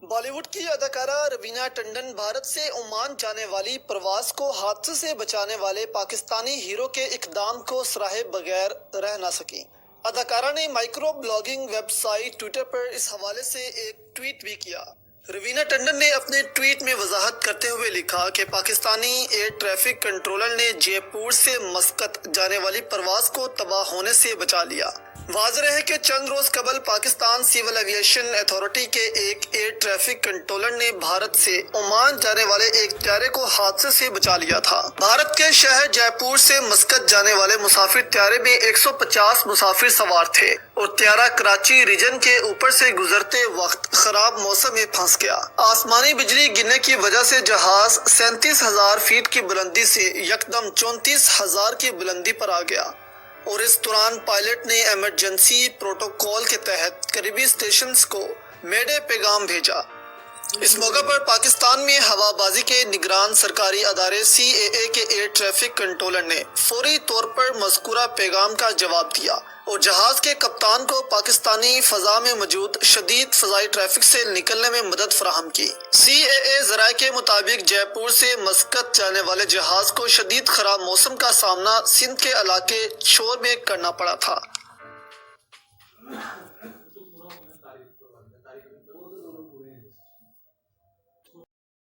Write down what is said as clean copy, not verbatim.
بالی would کی اداکارہ روینہ ٹنڈن بھارت سے عمان جانے والی پرواز کو حادثے سے بچانے والے پاکستانی ہیرو کے اقدام کو سراہے بغیر رہ نہ سکیں۔ اداکارہ نے micro blogging website Twitter پر اس حوالے سے ایک ٹویٹ بھی کیا۔ روینہ ٹنڈن نے اپنے ٹویٹ میں وضاحت کرتے ہوئے لکھا کہ پاکستانی ایئر ٹریفک کنٹرولر نے جے پور سے مسقط جانے والی پرواز کو تباہ ہونے سے بچا لیا۔ واضح ہے کہ چند روز قبل پاکستان سول ایویشن اتھارٹی کے ایک ایئر ٹریفک کنٹرولر نے بھارت سے عمان جانے والے ایک طیارے کو حادثے سے بچا لیا تھا۔ بھارت کے شہر جے پور سے مسقط جانے والے مسافر طیارے میں 150 مسافر سوار تھے اور طیارہ کراچی ریجن کے اوپر سے گزرتے وقت خراب موسم میں پھنس گیا۔ آسمانی بجلی گرنے کی وجہ سے جہاز 37,000 فیٹ کی بلندی سے یکدم 34,000 کی بلندی پر آ گیا اور اس دوران پائلٹ نے ایمرجنسی پروٹوکول کے تحت قریبی اسٹیشنز کو میڈے پیغام بھیجا۔ اس موقع پر پاکستان میں ہوا بازی کے نگران سرکاری ادارے CAA کے ایئر ٹریفک کنٹرولر نے فوری طور پر مذکورہ پیغام کا جواب دیا اور جہاز کے کپتان کو پاکستانی فضا میں موجود شدید فضائی ٹریفک سے نکلنے میں مدد فراہم کی۔ CAA ذرائع کے مطابق جے پور سے مسقط جانے والے جہاز کو شدید خراب موسم کا سامنا سندھ کے علاقے شور میں کرنا پڑا تھا۔